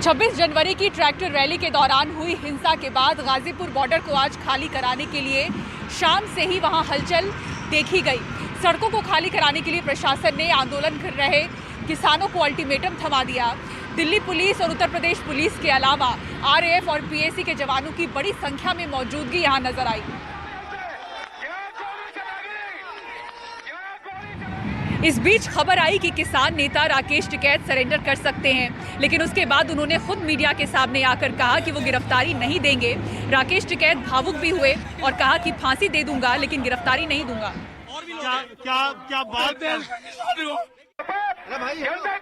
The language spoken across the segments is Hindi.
26 जनवरी की ट्रैक्टर रैली के दौरान हुई हिंसा के बाद गाजीपुर बॉर्डर को आज खाली कराने के लिए शाम से ही वहां हलचल देखी गई। सड़कों को खाली कराने के लिए प्रशासन ने आंदोलन कर रहे किसानों को अल्टीमेटम थमा दिया। दिल्ली पुलिस और उत्तर प्रदेश पुलिस के अलावा आरएएफ और पीएसी के जवानों की बड़ी संख्या में मौजूदगी यहां नजर आई। इस बीच खबर आई कि किसान नेता राकेश टिकैत सरेंडर कर सकते हैं, लेकिन उसके बाद उन्होंने खुद मीडिया के सामने आकर कहा कि वो गिरफ्तारी नहीं देंगे। राकेश टिकैत भावुक भी हुए और कहा कि फांसी दे दूंगा लेकिन गिरफ्तारी नहीं दूंगा। क्या बात है?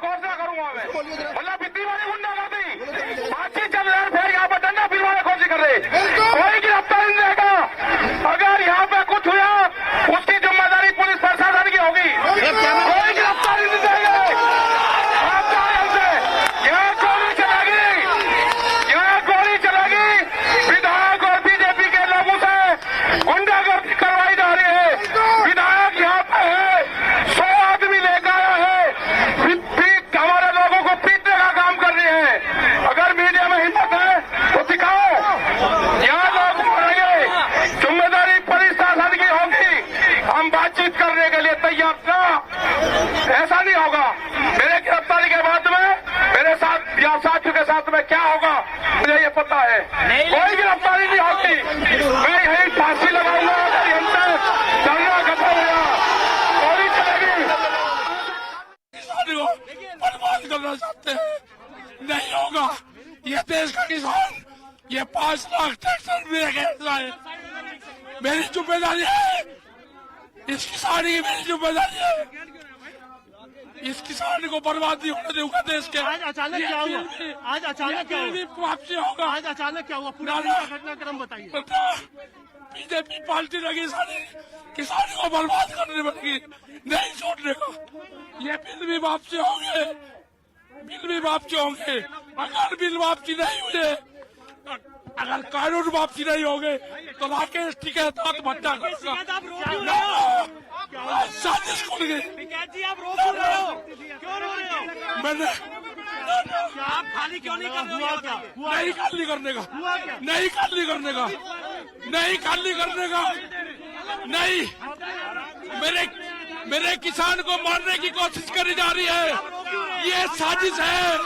घोषणा करूंगा मैं, मतलब बिल्ली वाली गुंडागर्दी बातचीत चल रहा है, फिर यहाँ पर डंडा फिरवाने की कोशिश कर रहे, कोई गिरफ्तारी नहीं देगा। अगर यहाँ पे कुछ हुआ उसकी जिम्मेदारी पुलिस प्रशासन की होगी, कोई गिरफ्तारी नहीं देगा। यहाँ गोली चलेगी, यहाँ गोली चलेगी। विधायक और बीजेपी के लोगों से गुंडागर्दी करवाई जा रही है। विधायक यहाँ पे है, 100 आदमी लेकर आया है, हमारे लोगों को पीटने का काम कर रही है। अगर मीडिया में हिम्मत है तो दिखाओ, यहाँ लोग मरेंगे, जिम्मेदारी पुलिस शासन की होगी। हम बातचीत करने के लिए तैयार ना, ऐसा नहीं होगा। मेरे गिरफ्तारी के बाद में मेरे साथ या साथियों के साथ में क्या होगा मुझे ये पता है। कोई गिरफ्तारी नहीं होगी, मैं यही फांसी लगाऊंगा। धरना खत्म हुआ, गोली चलेगी। बर्बाद करना चाहते हैं, नहीं होगा। ये देश का किसान, ये 5 लाख ट्रैक्टर में मेरी जिम्मेदारी है, इस किसान की मेरी जिम्मेदारी है। इस किसान को बर्बाद नहीं होने दूंगा देश के। आज अचानक क्या हुआ? आज अचानक क्या हुआ? वापसी होगा। आज अचानक क्या हुआ? पूरा घटनाक्रम बताइए। बीजेपी पार्टी लगी सारी किसान को बर्बाद करने लगी, नहीं छोड़ने का। ये बिल भी वापसी होंगे, बिल भी वापसी होंगे। अगर बिल वापसी नहीं हुए, अगर कानून वापसी नहीं होंगे तो राकेश टिकैत आत्महत्या करेगा। साजिश खुल गई। आप रो क्यों रहे हो? क्यों रो रहे हो? मैंने आप खाली क्यों नहीं कर? हुआ क्या? नहीं खाली करने का, हुआ क्या? नहीं खाली करने का, नहीं खाली करने का, नहीं। मेरे किसान को मारने की कोशिश करी जा रही है। ये साजिश है,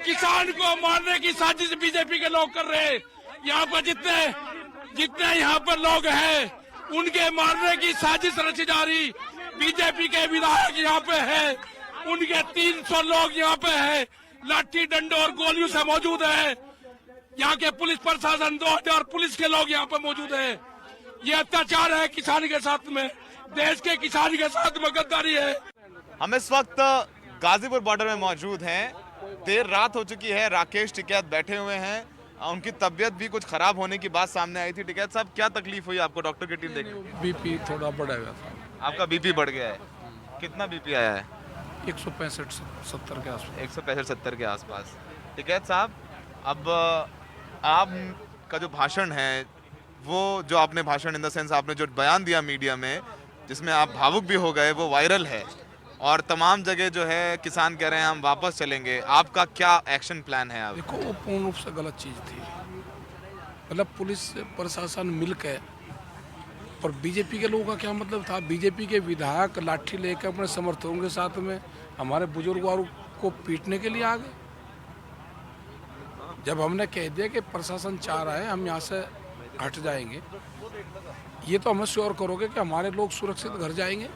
किसान को मारने की साजिश बीजेपी के लोग कर रहे हैं। यहाँ पर जितने यहाँ पर लोग हैं उनके मारने की साजिश रची जा रही। बीजेपी के विधायक यहाँ पे है, उनके 300 लोग यहाँ पे है, लाठी डंडों और गोलियों से मौजूद है। यहाँ के पुलिस प्रशासन 2000 पुलिस के लोग यहाँ पे मौजूद है। ये अत्याचार है किसान के साथ में, देश के किसान के साथ में गद्दारी है। हम इस वक्त गाजीपुर बॉर्डर में मौजूद हैं। देर रात हो चुकी है, राकेश टिकैत बैठे हुए हैं। उनकी तबीयत भी कुछ खराब होने की बात सामने आई थी। टिकैत साहब, क्या तकलीफ हुई आपको? डॉक्टर की टीम देखी? बीपी थोड़ा बढ़ा हुआ था। आपका बीपी बढ़ गया है? कितना बीपी आया है? 165-70 के आसपास। 165-70 के आसपास। टिकैत साहब, अब आपका जो भाषण है, वो जो आपने भाषण इन द सेंस आपने जो बयान दिया मीडिया में, जिसमें आप भावुक भी हो गए, वो वायरल है और तमाम जगह जो है किसान कह रहे हैं हम वापस चलेंगे। आपका क्या एक्शन प्लान है? आप देखो, वो पूर्ण रूप से गलत चीज़ थी। मतलब पुलिस प्रशासन मिलकर, और बीजेपी के लोगों का क्या मतलब था? बीजेपी के विधायक लाठी लेकर अपने समर्थकों के साथ में हमारे बुजुर्गों को पीटने के लिए आ गए। जब हमने कह दिया कि प्रशासन चाह रहा है हम यहाँ से हट जाएंगे, ये तो हमें श्योर करोगे कि हमारे लोग सुरक्षित घर जाएंगे?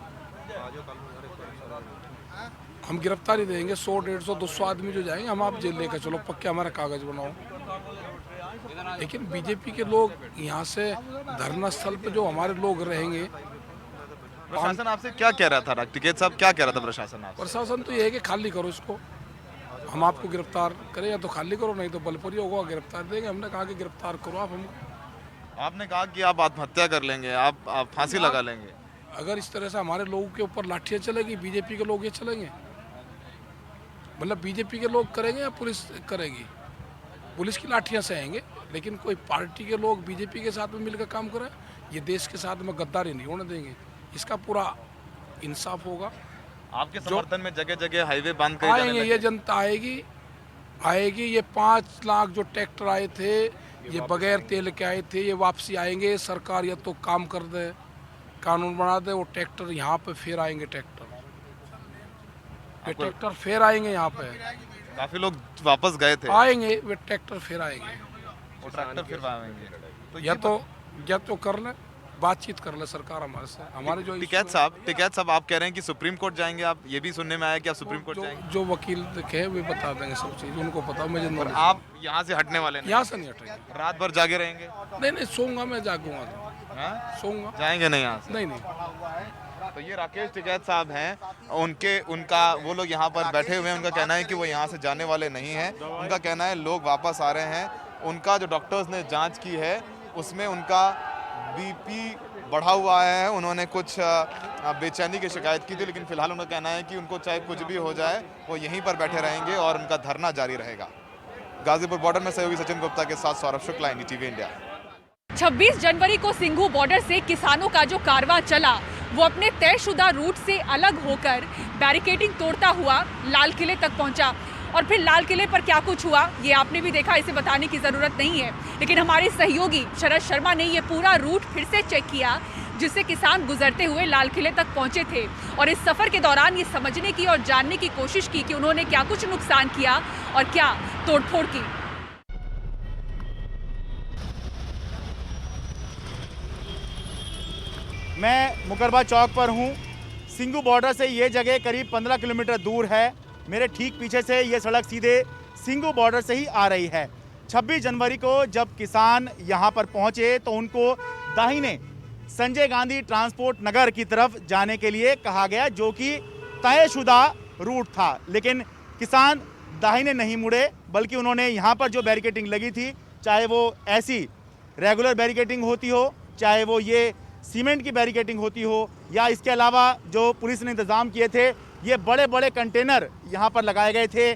हम गिरफ्तारी देंगे 100, 150, 200 आदमी जो जाएंगे, हम आप जेल लेकर चलो, पक्के हमारा कागज बनाओ। लेकिन बीजेपी के लोग यहाँ से धरना स्थल पे जो हमारे लोग रहेंगे। प्रशासन आपसे क्या कह रहा था? टिकैत साहब, क्या कह रहा था प्रशासन आपसे? प्रशासन तो ये है कि खाली करो इसको, हम आपको गिरफ्तार करें, या तो खाली करो, नहीं तो बलपुरी होगा, गिरफ्तार देंगे। हमने कहा कि गिरफ्तार करो आप हमको। आपने कहा कि आप आत्महत्या कर लेंगे, आप फांसी लगा लेंगे। अगर इस तरह से हमारे लोगों के ऊपर लाठियाँ चलेगी, बीजेपी के लोग ये चलेंगे? मतलब बीजेपी के लोग करेंगे या पुलिस करेगी? पुलिस की लाठियाँ से आएंगे, लेकिन कोई पार्टी के लोग बीजेपी के साथ में मिलकर काम करें, ये देश के साथ में गद्दारी नहीं होने देंगे। इसका पूरा इंसाफ होगा। आपके समर्थन में जगह जगह हाईवे बंद आएंगे, ये जनता आएगी आएगी। ये 5 लाख जो ट्रैक्टर आए थे ये बगैर तेल के आए थे, ये वापसी आएंगे। सरकार या तो काम कर दे, कानून बना दे, वो ट्रैक्टर यहाँ पे फिर आएंगे। ये ट्रैक्टर फिर आएंगे यहाँ पे। काफी लोग वापस गए थे, आएंगे वे ट्रैक्टर फिर आएंगे। वो ट्रैक्टर फिर आएंगे। तो या तो कर ले, बातचीत कर ले सरकार हमारे से। हमारे जो टिकैत साहब आप कह रहे हैं कि सुप्रीम कोर्ट जाएंगे आप, ये भी सुनने में आया कि आप सुप्रीम कोर्ट जाएंगे। जो वकील देखे वे बता देंगे सब चीज, उनको पता। मुझे और आप यहाँ से हटने वाले नहीं? यहाँ से नहीं हटेंगे। रात भर जागे रहेंगे? नहीं सोऊंगा, मैं जागूंगा तो सोऊंगा, जाएंगे नहीं यहाँ से? नहीं। तो ये राकेश टिकैत साहब हैं, उनका वो लोग यहाँ पर बैठे हुए हैं। उनका कहना है कि वो यहाँ से जाने वाले नहीं हैं। उनका कहना है लोग वापस आ रहे हैं। उनका जो डॉक्टर्स ने जांच की है उसमें उनका बीपी बढ़ा हुआ है। उन्होंने कुछ बेचैनी की शिकायत की थी, लेकिन फिलहाल उनका कहना है कि उनको चाहे कुछ भी हो जाए वो यहीं पर बैठे रहेंगे और उनका धरना जारी रहेगा। गाजीपुर बॉर्डर में सहयोगी सचिन गुप्ता के साथ सौरभ शुक्ला, NDTV इंडिया। 26 जनवरी को सिंघू बॉर्डर से किसानों का जो कारवां चला वो अपने तयशुदा रूट से अलग होकर बैरिकेडिंग तोड़ता हुआ लाल किले तक पहुंचा। और फिर लाल किले पर क्या कुछ हुआ ये आपने भी देखा, इसे बताने की ज़रूरत नहीं है। लेकिन हमारे सहयोगी शरद शर्मा ने ये पूरा रूट फिर से चेक किया जिससे किसान गुजरते हुए लाल किले तक पहुंचे थे। और इस सफ़र के दौरान ये समझने की और जानने की कोशिश की कि उन्होंने क्या कुछ नुकसान किया और क्या तोड़फोड़ की। मैं मुकरबा चौक पर हूँ। सिंघू बॉर्डर से ये जगह करीब 15 किलोमीटर दूर है। मेरे ठीक पीछे से ये सड़क सीधे सिंघू बॉर्डर से ही आ रही है। 26 जनवरी को जब किसान यहाँ पर पहुँचे तो उनको दाहिने संजय गांधी ट्रांसपोर्ट नगर की तरफ जाने के लिए कहा गया, जो कि तयशुदा रूट था। लेकिन किसान दाहिने नहीं मुड़े, बल्कि उन्होंने यहाँ पर जो बैरिकेडिंग लगी थी, चाहे वो ऐसी रेगुलर बैरिकेडिंग होती हो, चाहे वो ये सीमेंट की बैरिकेडिंग होती हो, या इसके अलावा जो पुलिस ने इंतज़ाम किए थे, ये बड़े बड़े कंटेनर यहाँ पर लगाए गए थे,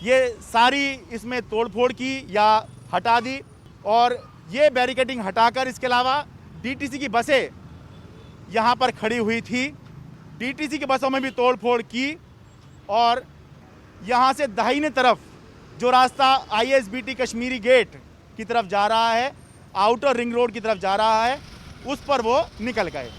ये सारी इसमें तोड़फोड़ की या हटा दी। और ये बैरिकेडिंग हटाकर इसके अलावा DTC की बसें यहाँ पर खड़ी हुई थी, DTC की बसों में भी तोड़फोड़ की। और यहाँ से दाहिने तरफ जो रास्ता ISBT कश्मीरी गेट की तरफ जा रहा है, आउटर रिंग रोड की तरफ जा रहा है, उस पर वो निकल गए।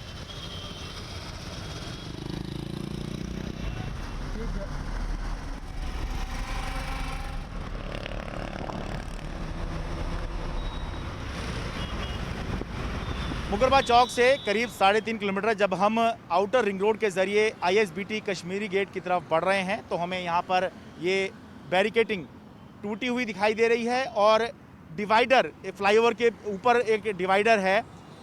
मुकरबा चौक से करीब 3.5 किलोमीटर जब हम आउटर रिंग रोड के ज़रिए ISBT कश्मीरी गेट की तरफ बढ़ रहे हैं तो हमें यहाँ पर ये बैरिकेडिंग टूटी हुई दिखाई दे रही है। और डिवाइडर, फ्लाईओवर के ऊपर एक डिवाइडर है,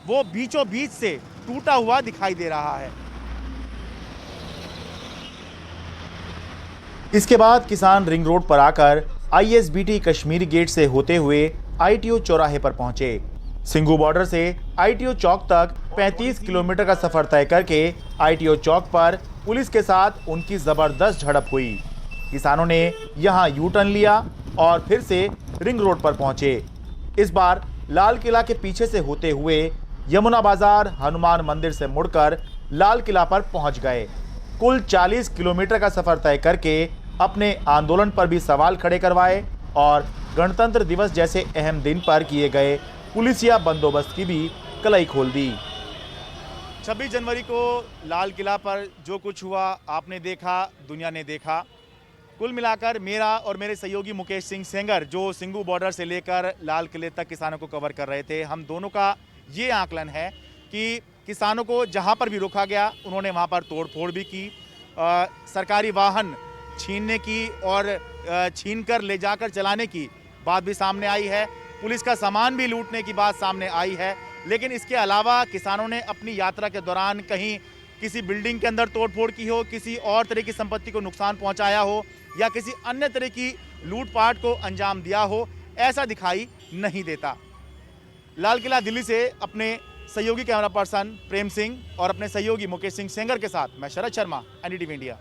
वो बीचों बीच से टूटा हुआ दिखाई दे रहा है। इसके बाद किसान रिंग रोड पर आकर ISBT कश्मीरी गेट से होते हुए ITO चौराहे पर पहुंचे। सिंघू बॉर्डर से ITO चौक तक 35 किलोमीटर का सफर तय करके ITO चौक पर पुलिस के साथ उनकी जबरदस्त झड़प हुई। किसानों ने यहां यू टर्न लिया और फिर से रिंग रोड पर पहुंचे। इस बार लाल किला के पीछे से होते हुए यमुना बाजार, हनुमान मंदिर से मुड़कर लाल किला पर पहुंच गए। कुल 40 किलोमीटर का सफर तय करके अपने आंदोलन पर भी सवाल खड़े करवाए और गणतंत्र दिवस जैसे अहम दिन पर किए गए पुलिसिया बंदोबस्त की भी कलई खोल दी। 26 जनवरी को लाल किला पर जो कुछ हुआ आपने देखा, दुनिया ने देखा। कुल मिलाकर मेरा और मेरे सहयोगी मुकेश सिंह सेंगर, जो सिंघू बॉर्डर से लेकर लाल किले तक किसानों को कवर कर रहे थे, हम दोनों का ये आकलन है कि किसानों को जहाँ पर भी रोका गया उन्होंने वहाँ पर तोड़फोड़ भी की, सरकारी वाहन छीनने की और छीनकर ले जाकर चलाने की बात भी सामने आई है, पुलिस का सामान भी लूटने की बात सामने आई है। लेकिन इसके अलावा किसानों ने अपनी यात्रा के दौरान कहीं किसी बिल्डिंग के अंदर तोड़फोड़ की हो, किसी और तरह की संपत्ति को नुकसान पहुंचाया हो या किसी अन्य तरह की लूटपाट को अंजाम दिया हो, ऐसा दिखाई नहीं देता। लाल किला दिल्ली से अपने सहयोगी कैमरा पर्सन प्रेम सिंह और अपने सहयोगी मुकेश सिंह सेंगर के साथ मैं Sharad Sharma, NDTV India.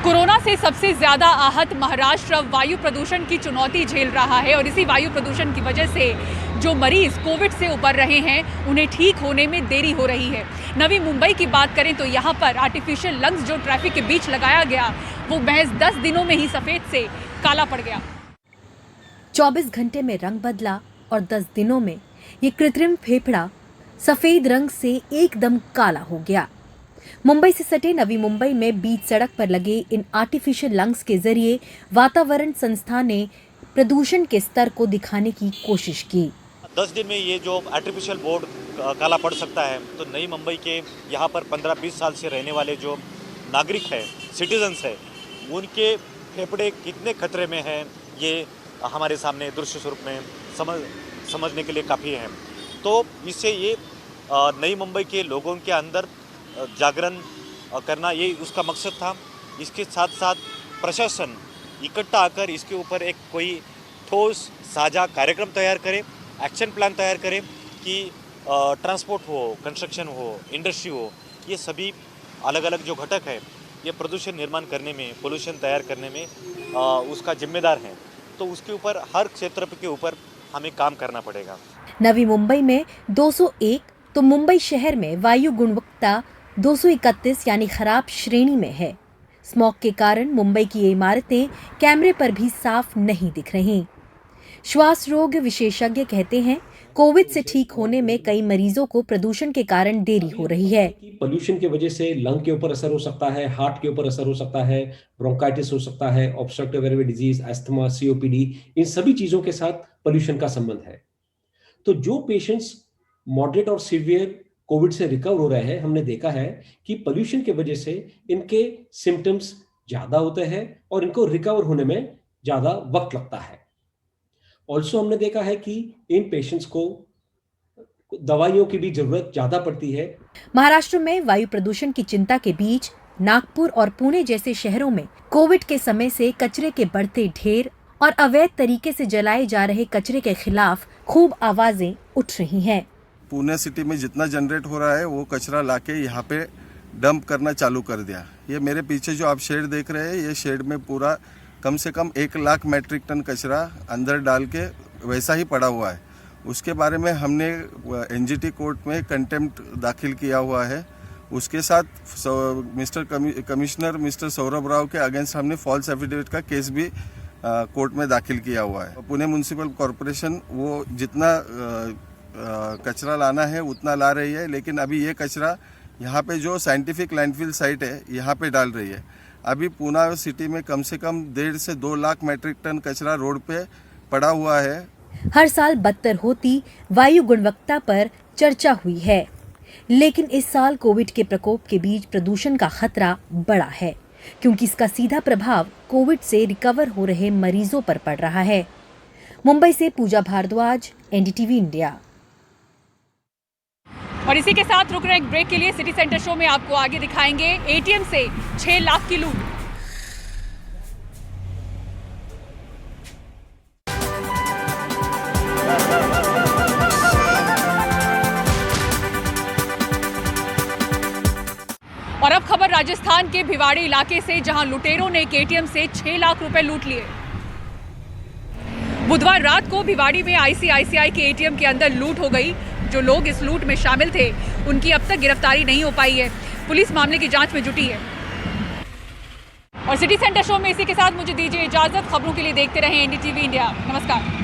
Corona से सबसे ज्यादा आहत महाराष्ट्र वायु प्रदूषण की चुनौती झेल रहा है और इसी वायु प्रदूषण की वजह से जो मरीज कोविड से उबर रहे हैं उन्हें ठीक होने में देरी हो रही है। नवी मुंबई की बात करें तो यहाँ पर आर्टिफिशियल लंग्स जो ट्रैफिक के बीच लगाया गया वो महज 10 दिनों में ही सफेद से काला पड़ गया। 24 घंटे में रंग बदला और 10 दिनों में ये कृत्रिम फेफड़ा सफेद रंग से एकदम काला हो गया। मुंबई से सटे नवी मुंबई में बीच सड़क पर लगे इन आर्टिफिशियल लंग्स के जरिए वातावरण संस्था ने प्रदूषण के स्तर को दिखाने की कोशिश की। 10 दिन में ये जो आर्टिफिशियल बोर्ड काला पड़ सकता है, तो नई मुंबई के यहाँ पर 15-20 साल से रहने वाले जो नागरिक हैं, सिटीजन्स हैं, उनके फेफड़े कितने खतरे में हैं, ये हमारे सामने दृश्य स्वरूप में समझने के लिए काफ़ी है। तो इससे ये नई मुंबई के लोगों के अंदर जागरण करना, ये उसका मकसद था। इसके साथ साथ प्रशासन इकट्ठा आकर इसके ऊपर एक कोई ठोस साझा कार्यक्रम तैयार करे, एक्शन प्लान तैयार करे कि ट्रांसपोर्ट हो, कंस्ट्रक्शन हो, इंडस्ट्री हो, ये सभी अलग अलग जो घटक है ये प्रदूषण निर्माण करने में, पोल्यूशन तैयार करने में उसका जिम्मेदार है। तो उसके ऊपर हर क्षेत्र के ऊपर हमें काम करना पड़ेगा। नवी मुंबई में 201 तो मुंबई शहर में वायु गुणवत्ता 231 यानी खराब श्रेणी में है। स्मॉग के कारण मुंबई की ये इमारतें कैमरे पर भी साफ नहीं दिख रही। श्वास रोग विशेषज्ञ कहते हैं कोविड से ठीक होने में कई मरीजों को प्रदूषण के कारण देरी हो रही है। पोल्यूशन की वजह से लंग के ऊपर असर हो सकता है, हार्ट के ऊपर असर हो सकता है, ब्रोंकाइटिस हो सकता है, obstructive airway disease, asthma, COPD, इन सभी चीजों के साथ पोल्यूशन का संबंध है। तो जो पेशेंट्स मॉडरेट और सीवियर कोविड से रिकवर हो रहे हैं, हमने देखा है कि पोल्यूशन की वजह से इनके सिम्टम्स ज्यादा होते हैं और इनको रिकवर होने में ज्यादा वक्त लगता है। ऑल्सो हमने देखा है कि इन पेशेंट्स को दवाइयों की भी जरूरत ज्यादा पड़ती है। महाराष्ट्र में वायु प्रदूषण की चिंता के बीच नागपुर और पुणे जैसे शहरों में कोविड के समय से कचरे के बढ़ते ढेर और अवैध तरीके से जलाए जा रहे कचरे के खिलाफ खूब आवाजें उठ रही हैं। पुणे सिटी में जितना जनरेट हो रहा है वो कचरा लाके यहाँ पे डंप करना चालू कर दिया। ये मेरे पीछे जो आप शेड देख रहे हैं, ये शेड में पूरा कम से कम 1 लाख मैट्रिक टन कचरा अंदर डाल के वैसा ही पड़ा हुआ है। उसके बारे में हमने एनजीटी कोर्ट में कंटेम्प्ट दाखिल किया हुआ है। उसके साथ mister commissioner mister Saurabh Rao के अगेंस्ट हमने फॉल्स एफिडेविट का केस भी कोर्ट में दाखिल किया हुआ है। पुणे म्यूनिसिपल कॉरपोरेशन वो जितना कचरा लाना है उतना ला रही है, लेकिन अभी ये कचरा यहाँ पे जो साइंटिफिक लैंडफिल साइट है यहाँ पे डाल रही है। अभी पुणे सिटी में कम से कम 1.5 से 2 लाख मैट्रिक टन कचरा रोड पे पड़ा हुआ है। हर साल बदतर होती वायु गुणवत्ता पर चर्चा हुई है, लेकिन इस साल कोविड के प्रकोप के बीच प्रदूषण का खतरा बड़ा है, क्योंकि इसका सीधा प्रभाव कोविड से रिकवर हो रहे मरीजों पर पड़ रहा है। मुंबई से पूजा भारद्वाज, एनडीटीवी इंडिया। और इसी के साथ रुक रहे एक ब्रेक के लिए। सिटी सेंटर शो में आपको आगे दिखाएंगे एटीएम से 6 लाख की लूट। और अब खबर राजस्थान के भिवाड़ी इलाके से, जहां लुटेरों ने एक एटीएम से 6 लाख रुपए लूट लिए। बुधवार रात को भिवाड़ी में आईसीआईसीआई के एटीएम के अंदर लूट हो गई। जो लोग इस लूट में शामिल थे उनकी अब तक गिरफ्तारी नहीं हो पाई है। पुलिस मामले की जांच में जुटी है। और सिटी सेंटर शो में इसी के साथ मुझे दीजिए इजाजत। खबरों के लिए देखते रहें एनडीटीवी इंडिया। नमस्कार।